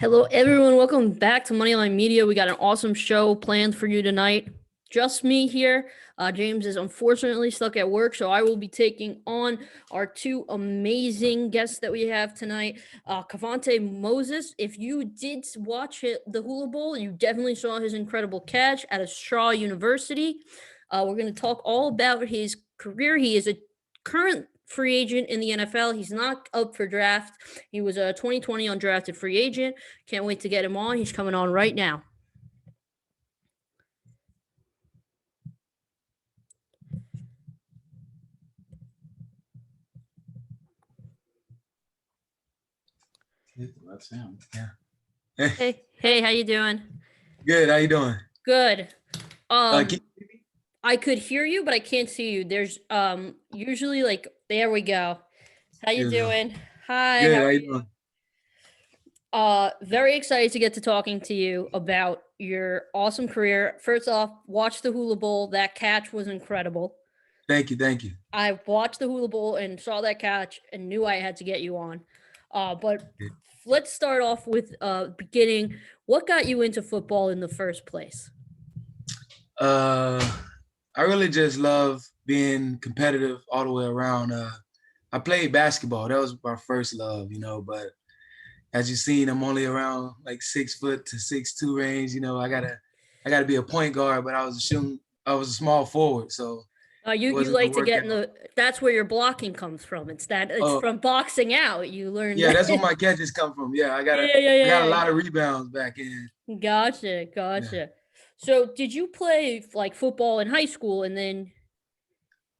Hello, everyone. Welcome back to Moneyline Media. We got an awesome show planned for you tonight. Just me here. James is unfortunately stuck at work, so I will be taking on our two amazing guests that we have tonight. Kevontae Moses. If you did watch the Hula Bowl, you definitely saw his incredible catch at Shaw University. We're going to talk all about his career. He is a current free agent in the NFL. He's not up for draft. He was a 2020 undrafted free agent. Can't wait to get him on. He's coming on right now. That's him. Yeah. Hey, how you doing? Good. How you doing? Good. Can you hear me? I could hear you, but I can't see you. There's usually like there we go. How you There we go. doing? Hi, Good. how How are you you? doing? Very excited to get to talking to you about your awesome career. First off, watch the Hula Bowl. That catch was incredible. Thank you. Thank you. I watched the Hula Bowl and saw that catch and knew I had to get you on. But let's start off with beginning. What got you into football in the first place? I really just love being competitive all the way around. I played basketball. That was my first love, but as you've seen, I'm only around like 6 foot to 6'2" range. I gotta be a point guard, but I was a small forward, so it You wasn't like gonna to work get in out. that's where your blocking comes from. It's Oh, from boxing out. You learn yeah, that. that's where my catches come from. Yeah, I got a Yeah. lot of rebounds back in. Gotcha. Yeah. So, did you play like football in high school and then?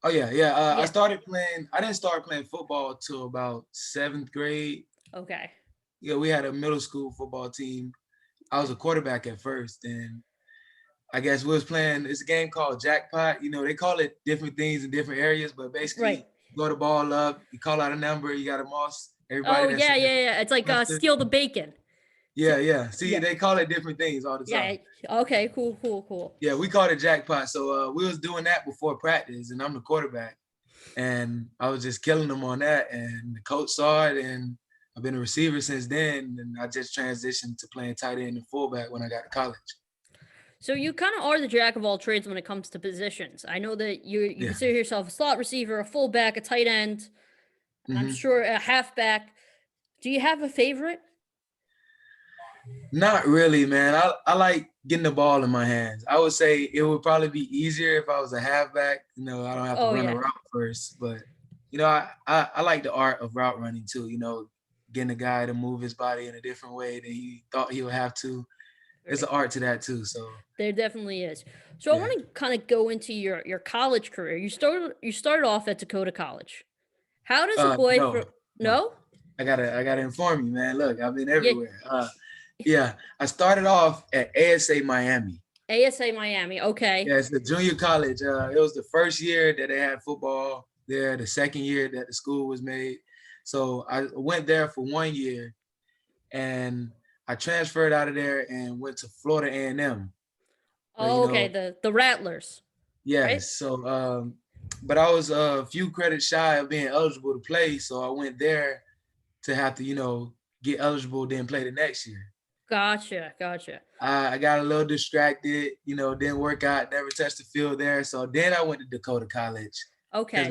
Oh yeah. I Yeah. started playing. I didn't start playing football till about seventh grade. Okay. Yeah, we had a middle school football team. I was a quarterback at first, and I guess we was playing. It's a game called Jackpot. They call it different things in different areas, but Right. basically, you throw the ball up, you call out a number, you got to moss everybody Oh that says yeah. It's like Buster. steal the bacon. Yeah. See, Yeah. they call it different things all the Yeah. time. Okay. Cool. Yeah, we called it Jackpot. So we was doing that before practice, and I'm the quarterback. And I was just killing them on that. And the coach saw it, and I've been a receiver since then. And I just transitioned to playing tight end and fullback when I got to college. So you kind of are the jack of all trades when it comes to positions. I know that you Yeah. consider yourself a slot receiver, a fullback, a tight end, and I'm Mm-hmm. sure a halfback. Do you have a favorite? Not really, man. I like getting the ball in my hands. I would say it would probably be easier if I was a halfback. I don't have to Oh run a yeah. route first. But, I like the art of route running too, getting a guy to move his body in a different way than he thought he would have to. There's an art to that too. So There definitely is. So I yeah. want to kind of go into your college career. You started off at Dakota College. How does a boy No, from no. no? I gotta inform you, man. Look, I've been Yeah, everywhere. Yeah, I started off at ASA Miami. ASA Miami. Okay. Yeah, it's the junior college. It was the first year that they had football there, the second year that the school was made. So I went there for 1 year, and I transferred out of there and went to Florida A&M. But Oh, okay. The Rattlers, right? yes. So, but I was a few credits shy of being eligible to play, so I went there to have to, get eligible, then play the next year. Gotcha. I got a little distracted, didn't work out, never touched the field there. So then I went to Dakota College because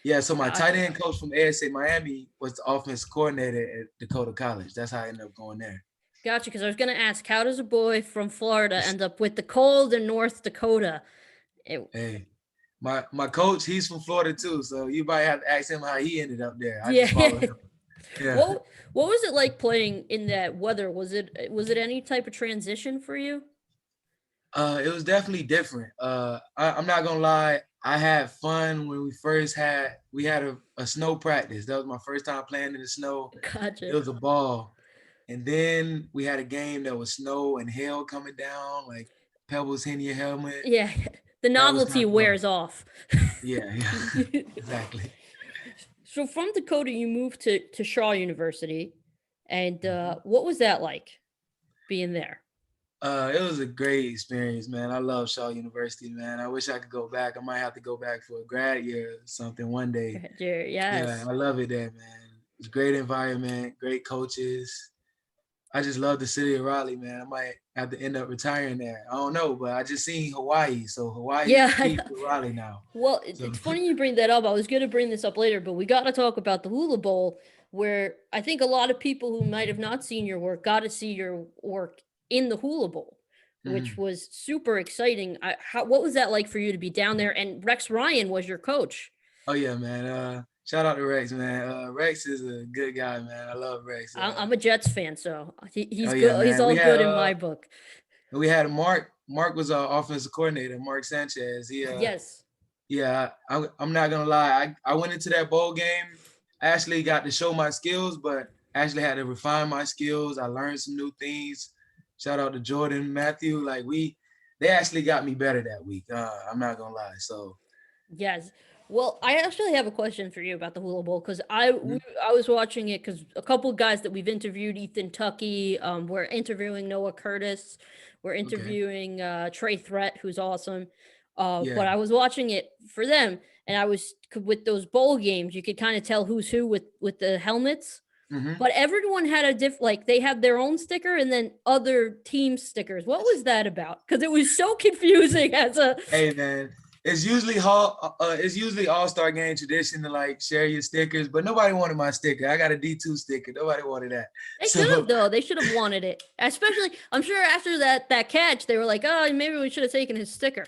Okay. So my tight gotcha. end coach from ASA Miami was the offense coordinator at Dakota College. That's how I ended up going there. Gotcha. Because I was gonna ask, how does a boy from Florida end up with the cold in North Dakota? It, Hey, my coach, he's from Florida too, so you might have to ask him how he ended up there. I just yeah. follow him. Yeah. What was it like playing in that weather? Was it any type of transition for you? It was definitely different. I'm not gonna lie. I had fun when we had a snow practice. That was my first time playing in the snow. It Gotcha. was a ball. And then we had a game that was snow and hail coming down, like pebbles hitting your helmet. Yeah. The That was kind novelty of fun. wears off. Yeah, exactly. So from Dakota, you moved to Shaw University, and what was that like being there? It was a great experience, man. I love Shaw University, man. I wish I could go back. I might have to go back for a grad year or something one day. Yeah, Yes. I love it there, man. It's a great environment, great coaches. I just love the city of Raleigh, man. I might have to end up retiring there. I don't know, but I just seen Hawaii, so Hawaii Yeah. competes with Raleigh now. Well, So it's funny you bring that up. I was going to bring this up later, but we got to talk about the Hula Bowl, where I think a lot of people who might have not seen your work got to see your work in the Hula Bowl, which mhm. was super exciting. What was that like for you to be down there? And Rex Ryan was your coach. Oh yeah, man. Shout out to Rex, man. Rex is a good guy, man. I love Rex. I'm a Jets fan, so Oh he's yeah, good. He's man. all good in my book. We had Mark. Mark was our offensive coordinator, Mark Sanchez. Yes. Yeah, I'm not gonna lie. I went into that bowl game. I actually got to show my skills, but I actually had to refine my skills. I learned some new things. Shout out to Jordan, Matthew. They actually got me better that week. I'm not gonna lie. So, Yes. Well, I actually have a question for you about the Hula Bowl because mhm, I was watching it because a couple of guys that we've interviewed, Ethan Tucky, we're interviewing Noah Curtis, we're okay, interviewing Trey Threat, who's awesome. yeah, But I was watching it for them, and with those bowl games, you could kind of tell who's who with the helmets. hmm. But everyone had they had their own sticker and then other team stickers. What was that about? Because it was so confusing as a Hey man, it's usually All-Star game tradition to like share your stickers, but nobody wanted my sticker. I got a D2 sticker. Nobody wanted that. They should have So though. They should have wanted it. Especially, I'm sure after that catch, they were like, "Oh, maybe we should have taken his sticker."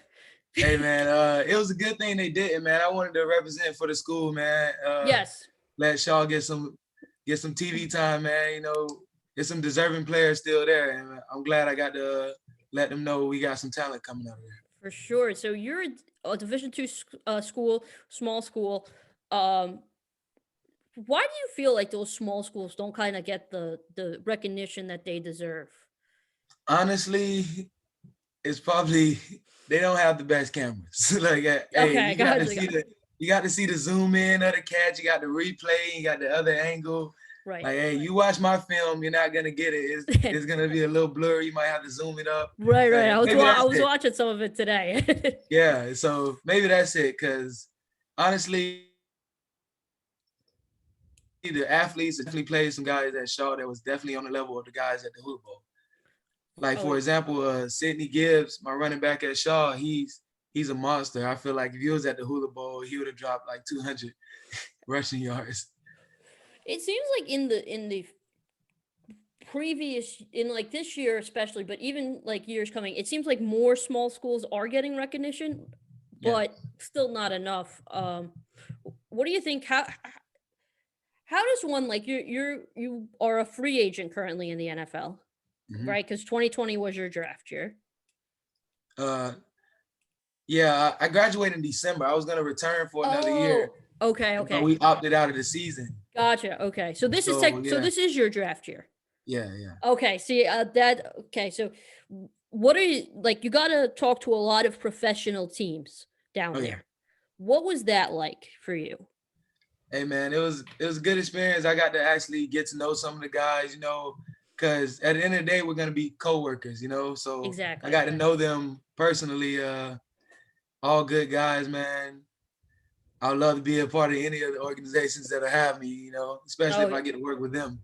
hey man, it was a good thing they didn't, man. I wanted to represent for the school, man. Yes, Let Shaw get some TV time, man. There's some deserving players still there, and I'm glad I got to let them know we got some talent coming out of there. for sure. So you're a Division 2 school, small school. Um, why do you feel like those small schools don't kind of get the recognition that they deserve? Honestly, it's probably they don't have the best cameras. Hey, Okay, you got to gotcha. see the zoom in of the catch. You got the replay. You got the other angle. Right. Like, hey, you watch my film, you're not gonna get it. It's gonna be a little blurry. You might have to zoom it up. Right. Maybe I that's was it. watching some of it today. Yeah. So maybe that's it. Cause honestly, the athletes definitely played some guys at Shaw that was definitely on the level of the guys at the Hula Bowl. Like Oh, for example, Sidney Gibbs, my running back at Shaw, he's a monster. I feel like if he was at the Hula Bowl, he would have dropped like 200 rushing yards. it seems like in the previous in like this year especially, but even like years coming, it seems like more small schools are getting recognition, Yeah. but still not enough. What do you think? How does one like you are a free agent currently in the NFL, Hmm. right? Because 2020 was your draft year. Uh, yeah, I graduated in December. I was gonna return for another year, Oh, okay, but okay, we opted out of the season. gotcha. Okay, so So so yeah, this is your draft year. yeah. Okay, see, okay, so what are you like? You got to talk to a lot of professional teams Oh down yeah. there. What was that like for you? Hey man, it was a good experience. I got to actually get to know some of the guys, because at the end of the day, we're gonna be coworkers, So I Exactly. got to know them personally. All good guys, man. I would love to be a part of any of the organizations that'll have me, especially if Oh, I get to work with them.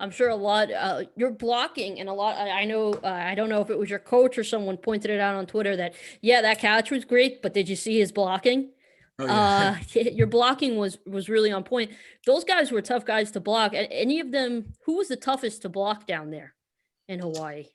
I'm sure a lot. You're blocking, and a lot. I know. I don't know if it was your coach or someone pointed it out on Twitter that yeah, that catch was great, but did you see his blocking? Oh yeah. Your blocking was really on point. Those guys were tough guys to block. Any of them? Who was the toughest to block down there in Hawaii?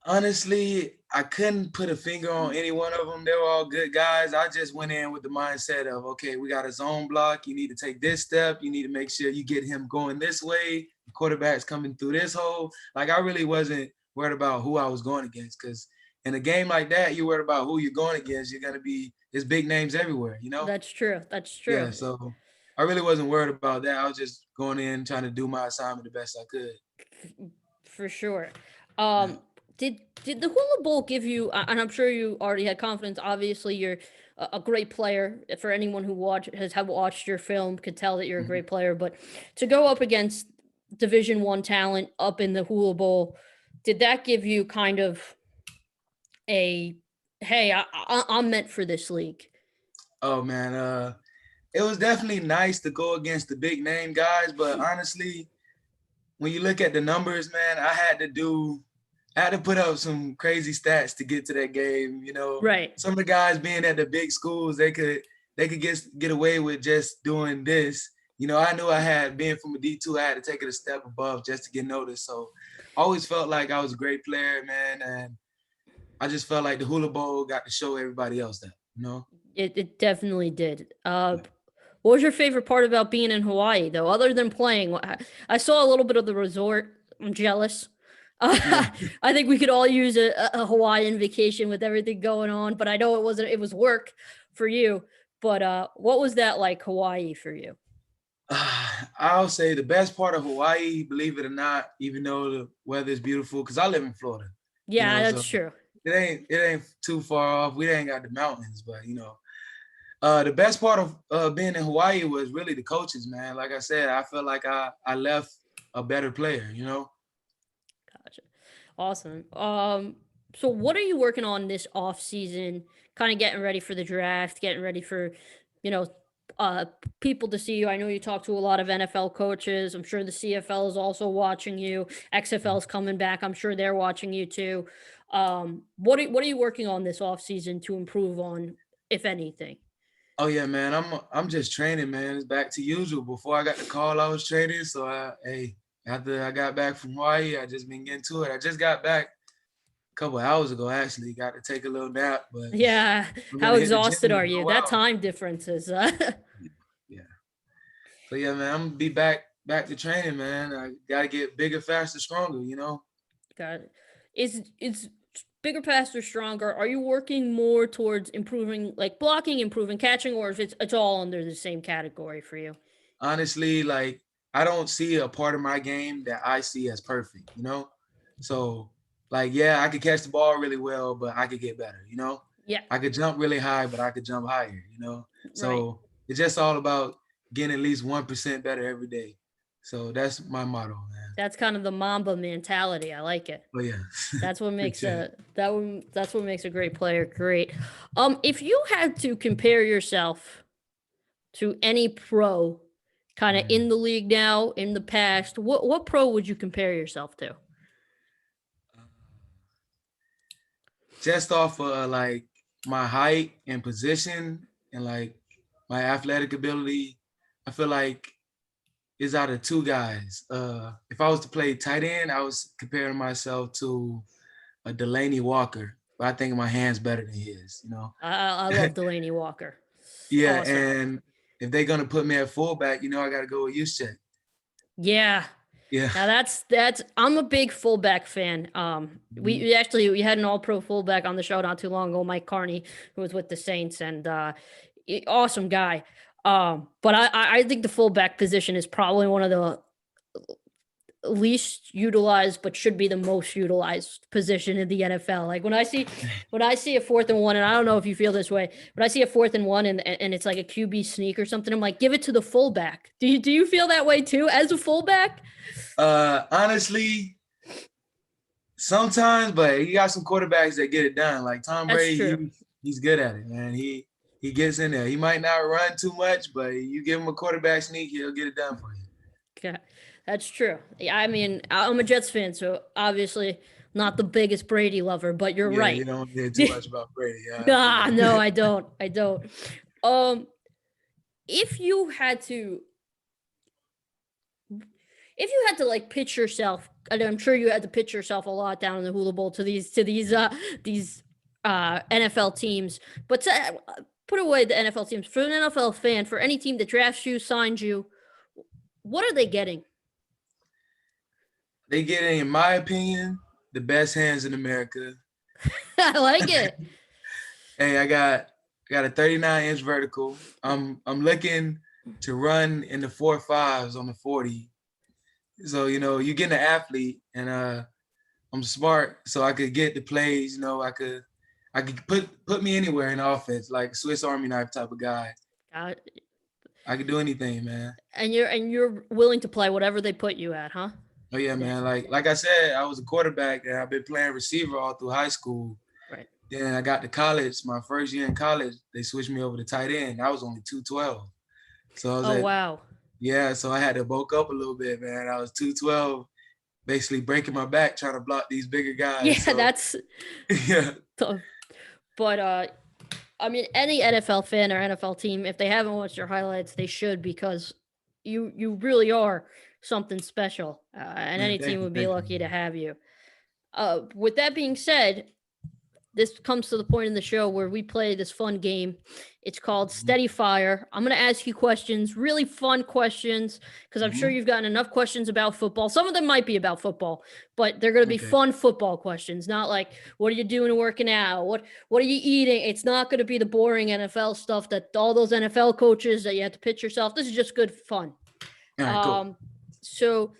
Honestly, I couldn't put a finger on any one of them. They were all good guys. I just went in with the mindset of, okay, we got a zone block. You need to take this step. You need to make sure you get him going this way. The quarterback's coming through this hole. Like I really wasn't worried about who I was going against, because in a game like that, you're worried about who you're going against. You're gonna be there's big names everywhere. That's true. That's true. Yeah. So I really wasn't worried about that. I was just going in trying to do my assignment the best I could. For sure. Yeah. Um, did the Hula Bowl give you? And I'm sure you already had confidence. Obviously, you're a great player. For anyone who have watched your film, could tell that you're a Mhm. great player. But to go up against Division 1 talent up in the Hula Bowl, did that give you kind of a hey, I'm meant for this league? Oh man, it was definitely nice to go against the big name guys, but honestly, when you look at the numbers, man, I had to put up some crazy stats to get to that game. You know, Right. some of the guys being at the big schools, they could get away with just doing this. You know, I knew I had being from a D2, I had to take it a step above just to get noticed. So I always felt like I was a great player, man, and I just felt like the Hula Bowl got to show everybody else that, you know. It definitely did. What was your favorite part about being in Hawaii, though, other than playing? I saw a little bit of the resort. I'm jealous. Yeah. I think we could all use a Hawaiian vacation with everything going on, but I know it wasn't. It was work for you. But what was that like, Hawaii, for you? I'll say the best part of Hawaii, believe it or not, even though the weather is beautiful, because I live in Florida, you Yeah, know, that's so true. it ain't too far off. We ain't got the mountains, but you know, the best part of being in Hawaii was really the coaches, man. Like I said, I felt like I left a better player, you know. Gotcha. Awesome. So what are you working on this off season? Kind of getting ready for the draft, getting ready for, you know, people to see you. I know you talk to a lot of NFL coaches. I'm sure the CFL is also watching you. XFL is coming back. I'm sure they're watching you too. What are you working on this off season to improve on, if anything? Oh yeah, man. I'm just training, man. It's back to usual. Before I got the call, I was training. So after I got back from Hawaii, I just been getting to it. I just got back a couple of hours ago, actually. Got to take a little nap, but Yeah. I'm How gonna hit the gym exhausted in are a you? little That while. time difference is Yeah. So yeah, man, I'm gonna be back to training, man. I gotta get bigger, faster, stronger, you know. got it. Is bigger, faster, stronger? Are you working more towards improving, like blocking, improving catching, or if it's all under the same category for you? Honestly, like I don't see a part of my game that I see as perfect, you know? So like, yeah, I could catch the ball really well, but I could get better, you know? Yeah, I could jump really high, but I could jump higher, you know? right. So it's just all about getting at least 1% better every day. So that's my motto, man. That's kind of the Mamba mentality. I like it. But yeah, That's what makes appreciate it. that's what makes a great player great. If you had to compare yourself to any pro kind of Mm. in the league now, in the past, what pro would you compare yourself to? Just off of like my height and position and like my athletic ability, I feel like it's out of two guys. If I was to play tight end, I was comparing myself to a Delaney Walker, but I think my hand's better than his, you know? I love Delaney Walker. Yeah, Awesome. and if they're gonna put me at fullback, you know, I gotta go with Juszczyk. Yeah. Yeah. Now that's I'm a big fullback fan. Mhm. We had an all pro fullback on the show not too long ago, Mike Carney, who was with the Saints, and awesome guy. But I think the fullback position is probably one of the least utilized but should be the most utilized position in the NFL. Like when I see a 4th and 1, and I don't know if you feel this way, when I see a 4th and 1 and it's like a QB sneak or something, I'm like, give it to the fullback. Do you feel that way too as a fullback? Honestly, sometimes, but you got some quarterbacks that get it done. Like Tom That's Brady, true. he's good at it, man. He gets in there. He might not run too much, but you give him a quarterback sneak, he'll get it done for you. Okay. That's true. Yeah, I mean, I'm a Jets fan, so obviously not the biggest Brady lover, but you're Yeah, right. you don't hear too much about Brady. Yeah, I feel Ah, no, you. I don't. I don't. Um, if you had to if you had to like pitch yourself, and I'm sure you had to pitch yourself a lot down in the Hula Bowl to these NFL teams, but put away the NFL teams for an NFL fan, for any team that drafts you, signs you, what are they getting? They get, in my opinion, the best hands in America. I like it. Hey, I got a 39-inch vertical. I'm looking to run in the 4.5s on the 40. So, you know, you get an athlete and I'm smart, so I could get the plays, you know, I could put me anywhere in offense, like Swiss Army knife type of guy. Uh, I could do anything, man. and you're willing to play whatever they put you at, huh? Oh yeah, Yeah, man. Like I said, I was a quarterback and I've been playing receiver all through high school. right. Then I got to college. My first year in college, they switched me over to tight end. I was only 212. So I was Oh at wow. yeah, so I had to bulk up a little bit, man. I was 212 basically breaking my back trying to block these bigger guys. Yeah, so, that's yeah. tough. But I mean, any NFL fan or NFL team, if they haven't watched your highlights, they should, because you really are something special, and Man, any team would be thank lucky you. to have you. With that being said, this comes to the point in the show where we play this fun game. It's called Steady Fire. I'm going to ask you questions, really fun questions, because I'm sure you've gotten enough questions about football. Some of them might be about football, but they're going to be fun football questions, not like, what are you doing working out? What are you eating? It's not going to be the boring NFL stuff that all those NFL coaches that you have to pitch yourself. This is just good fun. All right, cool. So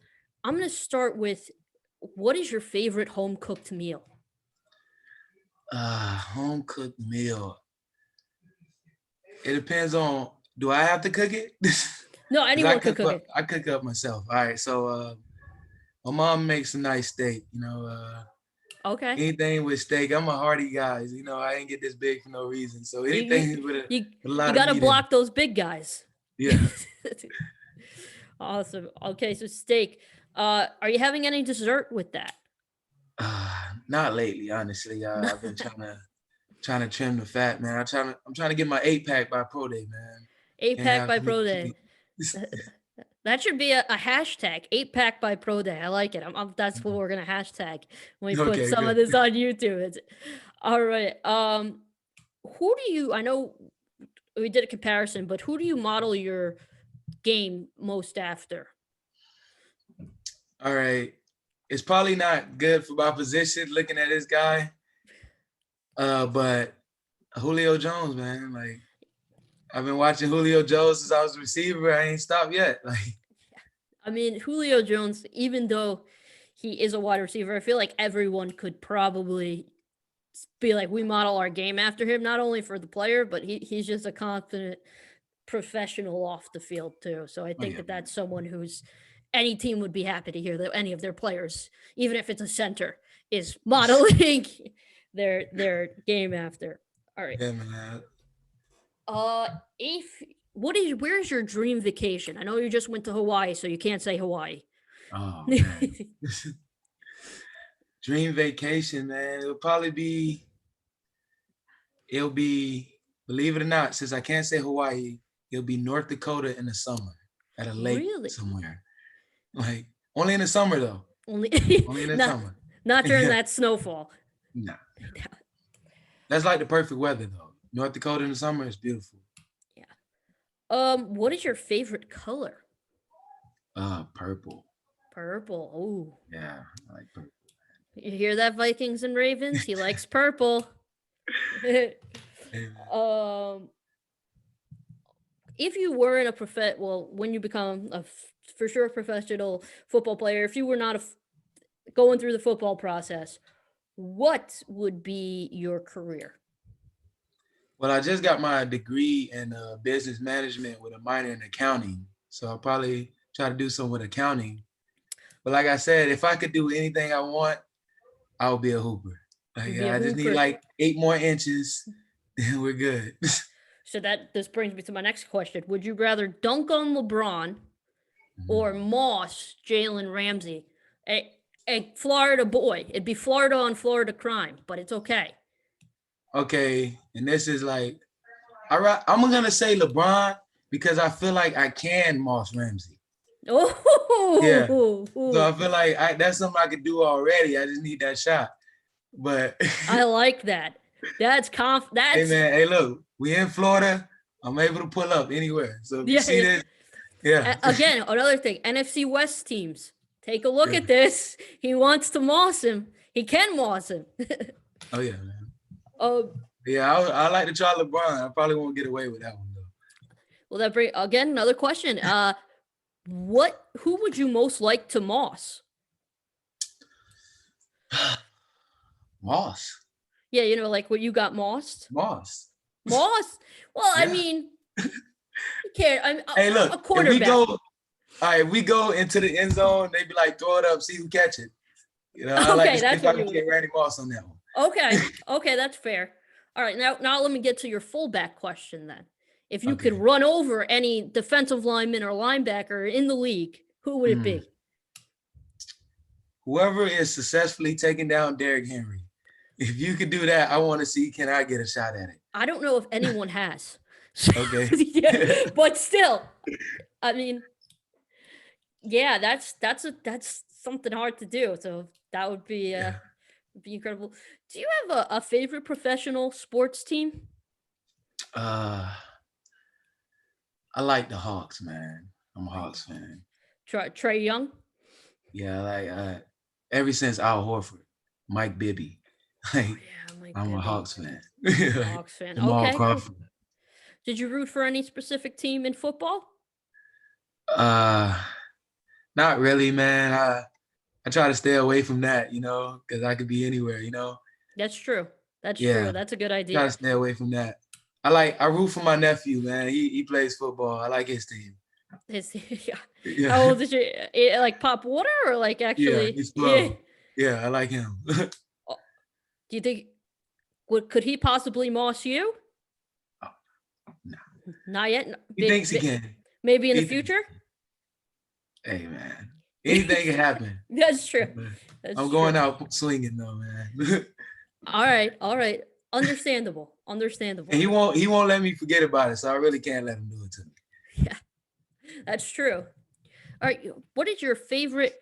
I'm going to start with, what is your favorite home cooked meal? Home cooked meal. It depends on, do I have to cook it? No, anyone can cook it. I cook up myself. All right, so my mom makes a nice steak. Okay. Anything with steak. I'm a hearty guy. I ain't get this big for no reason. So anything with a lot you got to of meat block those big guys. Yeah. Awesome. Okay, so steak. Are you having any dessert with that? Not lately, honestly. I've been trying to trim the fat, man. I'm trying to get my 8-pack by Pro Day, man. 8-pack by Pro Day. That should be a hashtag. 8-pack by Pro Day. I like it. That's what we're gonna hashtag when we put some of this on YouTube. All right. Who do you? I know we did a comparison, but who do you model your game most after? All right. It's probably not good for my position looking at this guy. But Julio Jones, man. Like, I've been watching Julio Jones since I was a receiver. I ain't stopped yet. Like, I mean, Julio Jones, even though he is a wide receiver, I feel like everyone could probably be like, we model our game after him, not only for the player, but he's just a confident professional off the field too. So I think that's someone who's, any team would be happy to hear that any of their players, even if it's a center, is modeling their game after. All right. Yeah, man. Where's your dream vacation? I know you just went to Hawaii, so you can't say Hawaii. Oh, man. Dream vacation, man. It'll be, believe it or not, since I can't say Hawaii, it'll be North Dakota in the summer at a lake somewhere. Like, only in the summer though. Only in the summer. Not during that snowfall. Nah. That's like the perfect weather though. North Dakota in the summer is beautiful. Yeah. What is your favorite color? Purple. Purple. Oh. Yeah, I like purple. You hear that, Vikings and Ravens? He likes purple. If you were in when you become for sure professional football player, if you were not going through the football process, what would be your career? Well, I just got my degree in business management with a minor in accounting. So I'll probably try to do something with accounting. But like I said, if I could do anything I want, I'll be a hooper. Like, I just need like 8 more inches, and we're good. So this brings me to my next question. Would you rather dunk on LeBron or Moss Jalen Ramsey? A Florida boy. It'd be Florida on Florida crime, but it's okay. Okay, and this is like, I'm going to say LeBron because I feel like I can Moss Ramsey. Oh, yeah. So I feel like that's something I could do already. I just need that shot. But I like that. That's Hey man, hey look, we in Florida. I'm able to pull up anywhere. So if you see this, Again, another thing, NFC West teams, take a look at this. He wants to moss him. He can moss him. Oh yeah, man. Yeah, I like to try LeBron. I probably won't get away with that one though. Well, that bring again another question. Who would you most like to moss? Moss. Yeah, like what you got mossed. Moss. Well, yeah. I mean, you can't. Hey, look, a quarterback. If we go into the end zone, they be like, throw it up, see who catch it. I okay, like to see that's if I can get Randy Moss on that one. Okay, that's fair. All right, now let me get to your fullback question then. If you could run over any defensive lineman or linebacker in the league, who would it be? whoever is successfully taking down Derrick Henry, if you could do that, I want to see, can I get a shot at it? I don't know if anyone has. Okay. Yeah, but still, I mean, yeah, that's something hard to do. So that would be incredible. Do you have a favorite professional sports team? Uh, I like the Hawks, man. I'm a Hawks fan. Trey Young? Yeah, ever since Al Horford, Mike Bibby, Oh like yeah, Mike I'm a Bibby. Hawks fan. Hawks fan. Jamal Okay, cool. Crawford. Did you root for any specific team in football? Uh, Not really, man. I try to stay away from that, because I could be anywhere, That's true. That's true. Yeah, That's a good try to idea. stay away from that. I root for my nephew, man. He plays football. I like his team. Yeah. Yeah, How old is your like Pop Water or like yeah, actually? he's Yeah. 12. Yeah, I like him. Oh, do you think could he possibly moss you? No, Not yet. he thinks he can. Maybe in the He thinks- future. Hey, man, anything can happen. That's true. That's I'm going out swinging though, man. All right. All right. Understandable. Understandable. And he won't let me forget about it, so I really can't let him do it to me. Yeah, that's true. All right. What is your favorite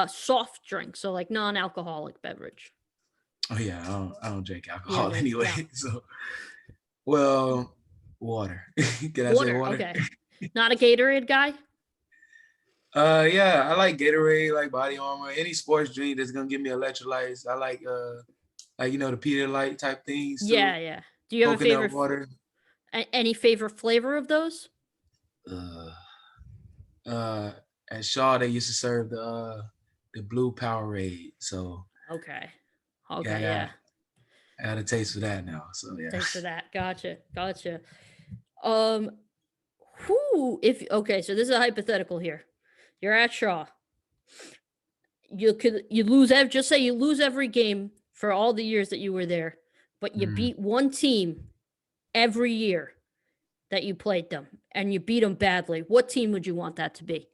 soft drink? So like non-alcoholic beverage. Oh yeah, I don't drink alcohol Yeah, anyway. yeah. So, well, water. Can I say water? Okay. Not a Gatorade guy. Yeah, I like Gatorade, like Body Armor, any sports drink that's gonna give me electrolytes. I like the Pedialyte type things too. Yeah, yeah. Do you have a Coconut favorite? water. Any favorite flavor of those? At Shaw they used to serve the blue Powerade. So Okay. Okay. Yeah. I got a taste for that now. So yeah. Thanks for that. Gotcha. Gotcha. Um, okay, so this is a hypothetical here. You're at Shaw. You lose just say you lose every game for all the years that you were there, but you beat one team every year that you played them, and you beat them badly. What team would you want that to be?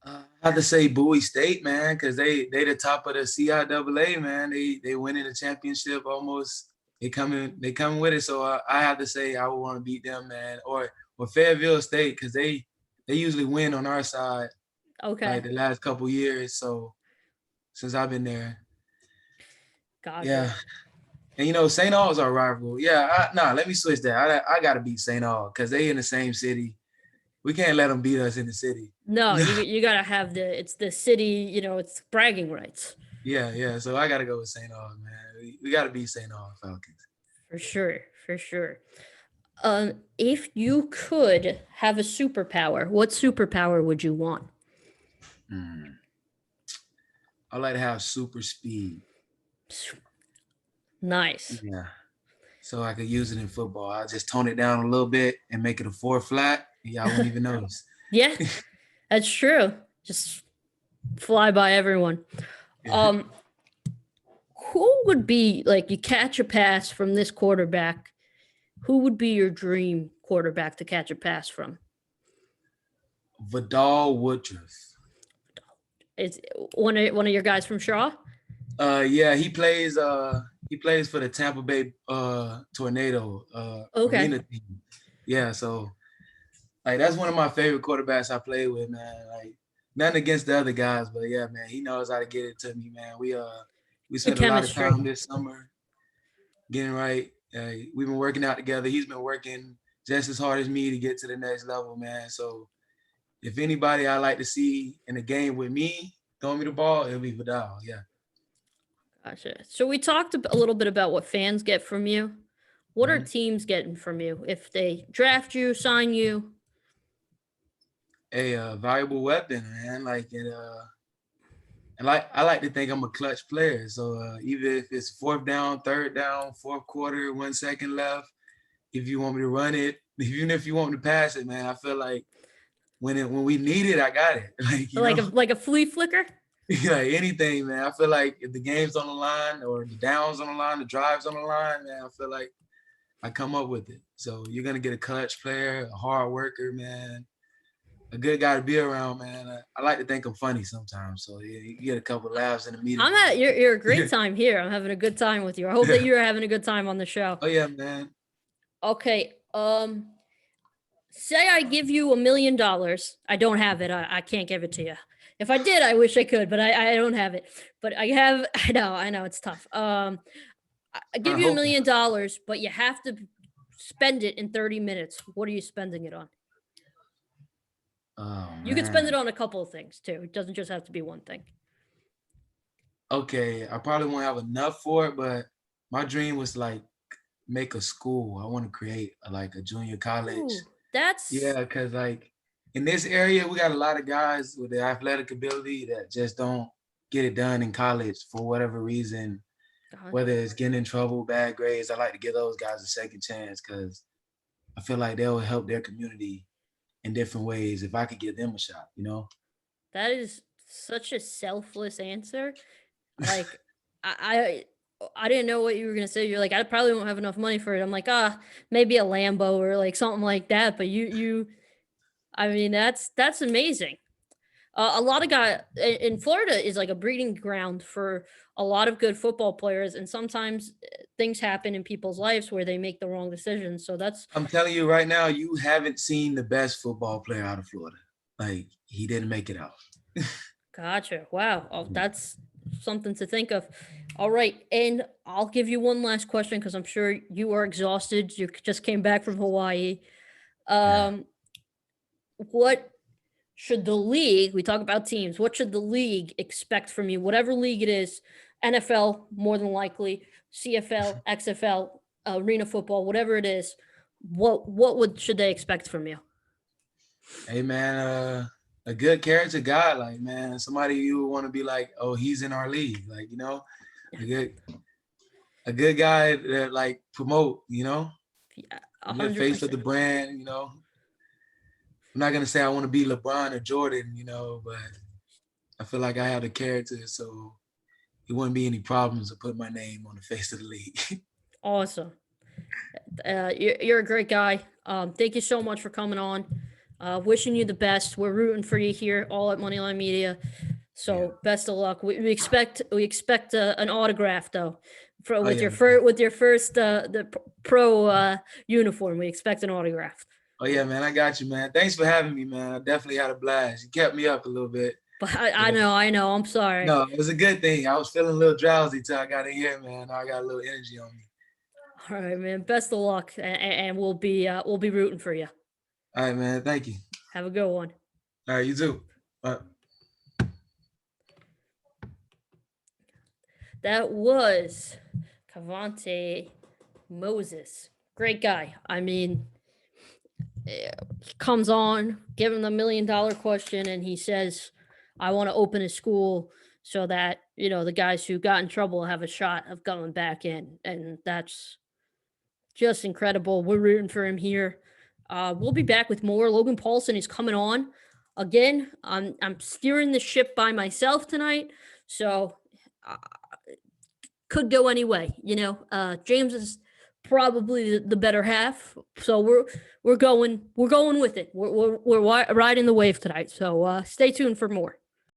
I have to say Bowie State, man, because they the top of the CIAA, man. They winning the championship almost. They coming with it. So I have to say I would want to beat them, man. Or Fayetteville State, because they usually win on our side. Okay. Like the last couple years. So since I've been there. Gotcha. Yeah. And St. Aul's our rival. Yeah, let me switch that. I gotta beat St. Aul because they in the same city. We can't let them beat us in the city. No, you gotta have it's the city, it's bragging rights. Yeah. So I gotta go with St. Aul, man. We gotta beat St. Aul Falcons. For sure. If you could have a superpower, what superpower would you want? I'd like to have super speed. Nice. Yeah. So I could use it in football. I'll just tone it down a little bit and make it a 4 flat. Y'all won't even notice. Yeah, that's true. Just fly by everyone. Yeah. Who would be like you catch a pass from this quarterback? Who would be your dream quarterback to catch a pass from? Vidal Woodruff. Is one of your guys from Shaw? Yeah, he plays for the Tampa Bay Tornado arena team. Yeah, so like that's one of my favorite quarterbacks I played with, man. Like nothing against the other guys, but yeah, man, he knows how to get it to me, man. We spent a lot of time this summer getting right. We've been working out together. He's been working just as hard as me to get to the next level, man. So if anybody I like to see in a game with me throwing me the ball, it'll be Vidal. Yeah. Gotcha. So we talked a little bit about what fans get from you. What are teams getting from you if they draft you, sign you? A valuable weapon, man. Like it, and like I like to think I'm a clutch player. So even if it's 4th down, 3rd down, 4th quarter, 1 second left, if you want me to run it, even if you want me to pass it, man, I feel like when we need it, I got it. Like a flea flicker. Like anything, man. I feel like if the game's on the line or the down's on the line, the drive's on the line, man, I feel like I come up with it. So you're gonna get a clutch player, a hard worker, man, a good guy to be around, man. I like to think I'm funny sometimes, so yeah, you get a couple laughs in the meeting. You're a great time here. I'm having a good time with you. I hope that you're having a good time on the show. Oh yeah, man. Okay. Say I give you $1 million. I don't have it. I can't give it to you. If I did, I wish I could, but I don't have it. But I have. I know it's tough. I give you $1 million, but you have to spend it in 30 minutes. What are you spending it on? Oh, you can spend it man. on a couple of things too. It doesn't just have to be one thing. Okay, I probably won't have enough for it, but my dream was like make a school. I want to create like a junior college. Ooh, that's Yeah, because like in this area, we got a lot of guys with the athletic ability that just don't get it done in college for whatever reason, whether it's getting in trouble, bad grades. I like to give those guys a second chance because I feel like they'll help their community in different ways if I could give them a shot, you know? that is such a selfless answer. Like I didn't know what you were gonna say. You're like, I probably won't have enough money for it. I'm like, maybe a Lambo or like something like that. But I mean, that's amazing. A lot of guys in Florida is like a breeding ground for a lot of good football players, and sometimes things happen in people's lives where they make the wrong decisions. So that's I'm telling you right now, you haven't seen the best football player out of Florida. Like he didn't make it out. gotcha. Wow. Oh, that's something to think of. All right, and I'll give you one last question because I'm sure you are exhausted. You just came back from Hawaii. Yeah. What should the league, we talk about teams, what should the league expect from you? Whatever league it is, NFL, more than likely, CFL, XFL, arena football, whatever it is, should they expect from you? Hey man, a good character guy, like man, somebody you would want to be like, oh, he's in our league, like you know, a good a good guy that like promote, you know, Yeah, a good face of 100%. the brand, you know. I'm not gonna say I want to be LeBron or Jordan, you know, but I feel like I have the character, so it wouldn't be any problems to put my name on the face of the league. Awesome. You're a great guy. Thank you so much for coming on. Wishing you the best. We're rooting for you here, all at Moneyline Media. So Yeah. best of luck. We expect an autograph though, for Oh with yeah, your man. with your first the pro uniform. We expect an autograph. Oh yeah, man. I got you, man. Thanks for having me, man. I definitely had a blast. You kept me up a little bit. But But, I know. I'm sorry. no, it was a good thing. I was feeling a little drowsy till I got in here, man. Now I got a little energy on me. All right, man. Best of luck, and we'll be rooting for you. All right, man. Thank you. Have a good one. All right, you too. Bye. That was Kevontae Moses. Great guy. I mean, he comes on, give him the $1 million question, and he says, I want to open a school so that, the guys who got in trouble have a shot of going back in. And that's just incredible. We're rooting for him here. We'll be back with more. Logan Paulson is coming on again. I'm steering the ship by myself tonight, so could go any way. James is probably the better half, so we're going with it. We're riding the wave tonight. So stay tuned for more.